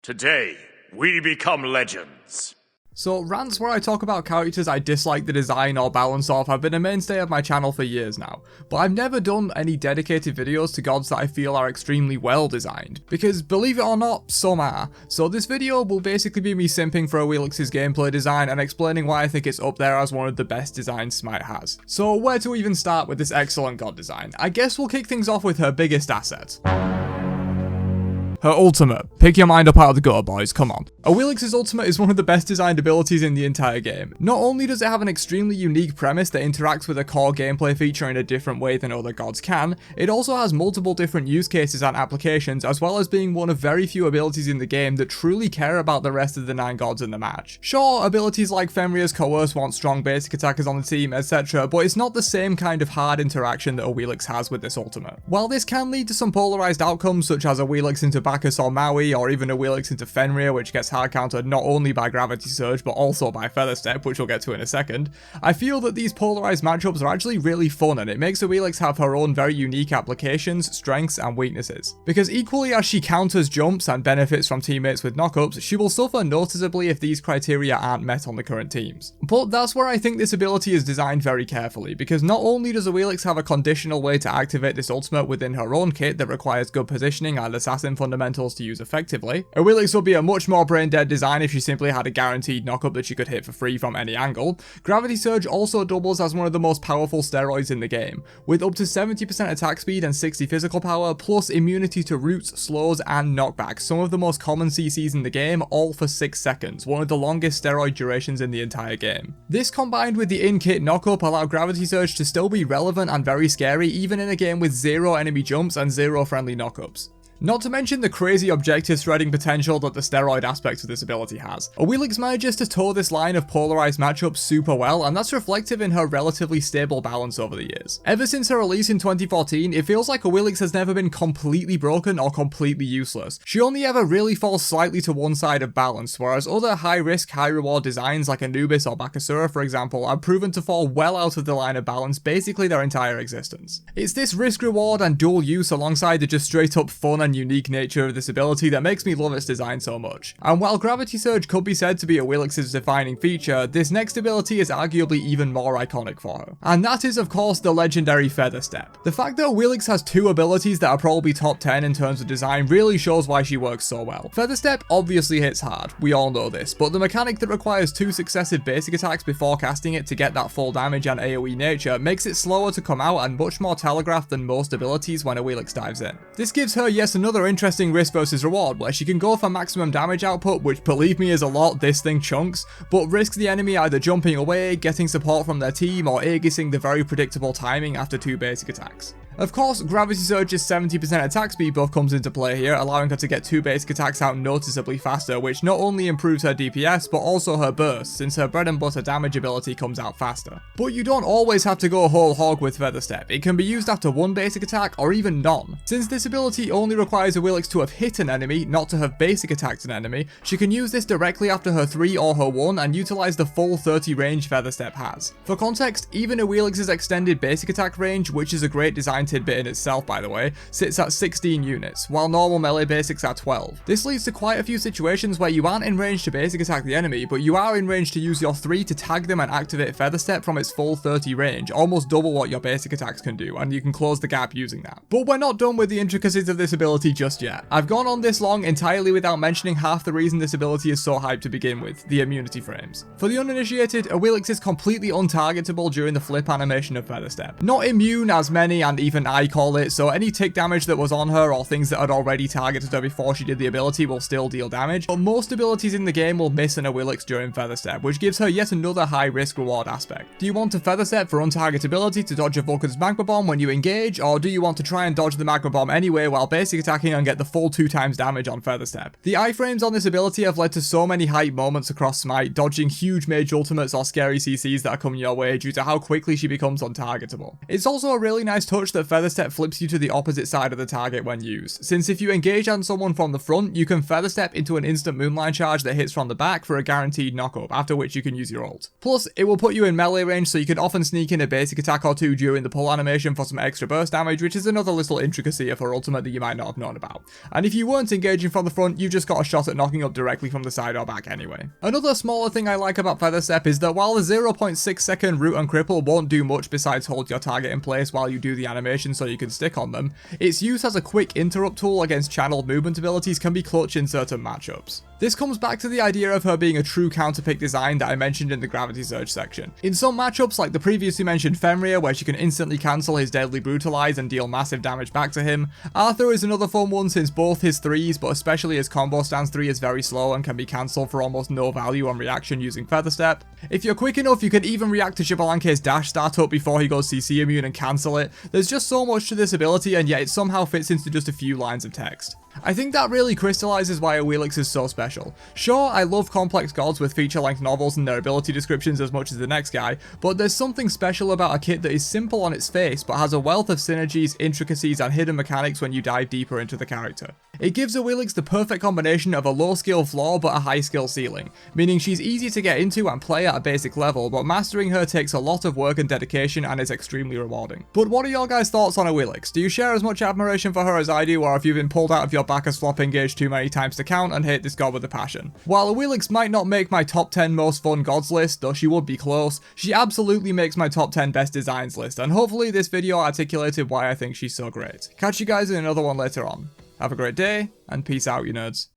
Today, we become legends. So, rants where I talk about characters I dislike the design or balance of have been a mainstay of my channel for years now, but I've never done any dedicated videos to gods that I feel are extremely well designed, because believe it or not, some are. So this video will basically be me simping for Awilix's gameplay design and explaining why I think it's up there as one of the best designs Smite has. So where to even start with this excellent god design? I guess we'll kick things off with her biggest asset. Her ultimate. Pick your mind up out of the gutter, boys, come on. Awilix's ultimate is one of the best designed abilities in the entire game. Not only does it have an extremely unique premise that interacts with a core gameplay feature in a different way than other gods can, it also has multiple different use cases and applications, as well as being one of very few abilities in the game that truly care about the rest of the 9 gods in the match. Sure, abilities like Fenrir's Coerce want strong basic attackers on the team, etc., but it's not the same kind of hard interaction that Awilix has with this ultimate. While this can lead to some polarized outcomes, such as Awilix into Bacchus or Maui, or even Awilix into Fenrir, which gets hard countered not only by Gravity Surge but also by Feather Step, which we'll get to in a second, I feel that these polarized matchups are actually really fun, and it makes Awilix have her own very unique applications, strengths and weaknesses. Because equally as she counters jumps and benefits from teammates with knockups, she will suffer noticeably if these criteria aren't met on the current teams. But that's where I think this ability is designed very carefully, because not only does Awilix have a conditional way to activate this ultimate within her own kit that requires good positioning and assassin fundamentals to use effectively, Awilix would be a much more brain dead design if she simply had a guaranteed knockup that she could hit for free from any angle. Gravity Surge also doubles as one of the most powerful steroids in the game, with up to 70% attack speed and 60 physical power, plus immunity to roots, slows and knockbacks, some of the most common CCs in the game, all for 6 seconds, one of the longest steroid durations in the entire game. This combined with the in-kit knockup allow Gravity Surge to still be relevant and very scary even in a game with 0 enemy jumps and 0 friendly knockups. Not to mention the crazy objective threading potential that the steroid aspect of this ability has. Awilix manages to toe this line of polarized matchups super well, and that's reflective in her relatively stable balance over the years. Ever since her release in 2014, it feels like Awilix has never been completely broken or completely useless. She only ever really falls slightly to one side of balance, whereas other high risk, high reward designs like Anubis or Bakasura for example are proven to fall well out of the line of balance basically their entire existence. It's this risk reward and dual use alongside the just straight up fun and unique nature of this ability that makes me love its design so much. And while Gravity Surge could be said to be Awilix's defining feature, this next ability is arguably even more iconic for her. And that is of course the legendary Feather Step. The fact that Awilix has 2 abilities that are probably top 10 in terms of design really shows why she works so well. Feather Step obviously hits hard, we all know this, but the mechanic that requires 2 successive basic attacks before casting it to get that full damage and AoE nature makes it slower to come out and much more telegraphed than most abilities when Awilix dives in. This gives her another interesting risk versus reward, where she can go for maximum damage output, which believe me is a lot, this thing chunks, but risks the enemy either jumping away, getting support from their team, or aegising the very predictable timing after 2 basic attacks. Of course, Gravity Surge's 70% attack speed buff comes into play here, allowing her to get 2 basic attacks out noticeably faster, which not only improves her DPS, but also her burst, since her bread and butter damage ability comes out faster. But you don't always have to go whole hog with Feather Step, it can be used after 1 basic attack, or even none. Since this ability only requires Awilix to have hit an enemy, not to have basic attacked an enemy, she can use this directly after her 3 or her 1 and utilize the full 30 range Feather Step has. For context, even Awilix's extended basic attack range, which is a great design tidbit in itself by the way, sits at 16 units, while normal melee basics are 12. This leads to quite a few situations where you aren't in range to basic attack the enemy, but you are in range to use your 3 to tag them and activate Feather Step from its full 30 range, almost double what your basic attacks can do, and you can close the gap using that. But we're not done with the intricacies of this ability just yet. I've gone on this long entirely without mentioning half the reason this ability is so hyped to begin with, the immunity frames. For the uninitiated, Awilix is completely untargetable during the flip animation of Feather Step. Not immune as many and even I call it, so any tick damage that was on her or things that had already targeted her before she did the ability will still deal damage, but most abilities in the game will miss an Awilix during Feather Step, which gives her yet another high risk reward aspect. Do you want to Feather Step for untargetability to dodge a Vulcan's Magma Bomb when you engage, or do you want to try and dodge the Magma Bomb anyway while basic attacking and get the full 2 times damage on Feather Step? The iframes on this ability have led to so many hype moments across Smite, dodging huge mage ultimates or scary CCs that are coming your way due to how quickly she becomes untargetable. It's also a really nice touch that that Feather Step flips you to the opposite side of the target when used, since if you engage on someone from the front, you can Feather Step into an instant Moonline charge that hits from the back for a guaranteed knock-up, after which you can use your ult. Plus, it will put you in melee range, so you can often sneak in a basic attack or two during the pull animation for some extra burst damage, which is another little intricacy of her ultimate that you might not have known about. And if you weren't engaging from the front, you've just got a shot at knocking up directly from the side or back anyway. Another smaller thing I like about Feather Step is that while the 0.6 second root and cripple won't do much besides hold your target in place while you do the animation so you can stick on them, its use as a quick interrupt tool against channeled movement abilities can be clutch in certain matchups. This comes back to the idea of her being a true counterpick design that I mentioned in the Gravity Surge section. In some matchups like the previously mentioned Fenrir, where she can instantly cancel his Deadly Brutalize and deal massive damage back to him, Arthur is another fun one since both his 3s, but especially his combo stance 3 is very slow and can be cancelled for almost no value on reaction using Feather Step. If you're quick enough, you can even react to Xbalanque's dash startup before he goes CC immune and cancel it. There's just so much to this ability, and yet it somehow fits into just a few lines of text. I think that really crystallizes why Awilix is so special. Sure, I love complex gods with feature-length novels and their ability descriptions as much as the next guy, but there's something special about a kit that is simple on its face but has a wealth of synergies, intricacies, and hidden mechanics when you dive deeper into the character. It gives Awilix the perfect combination of a low skill floor but a high skill ceiling, meaning she's easy to get into and play at a basic level, but mastering her takes a lot of work and dedication and is extremely rewarding. But what are your guys' thoughts on Awilix? Do you share as much admiration for her as I do, or have you been pulled out of your back as flop engaged too many times to count and hate this god with a passion? While Awilix might not make my top 10 most fun gods list, though she would be close, she absolutely makes my top 10 best designs list, and hopefully this video articulated why I think she's so great. Catch you guys in another one later on. Have a great day, and peace out, you nerds.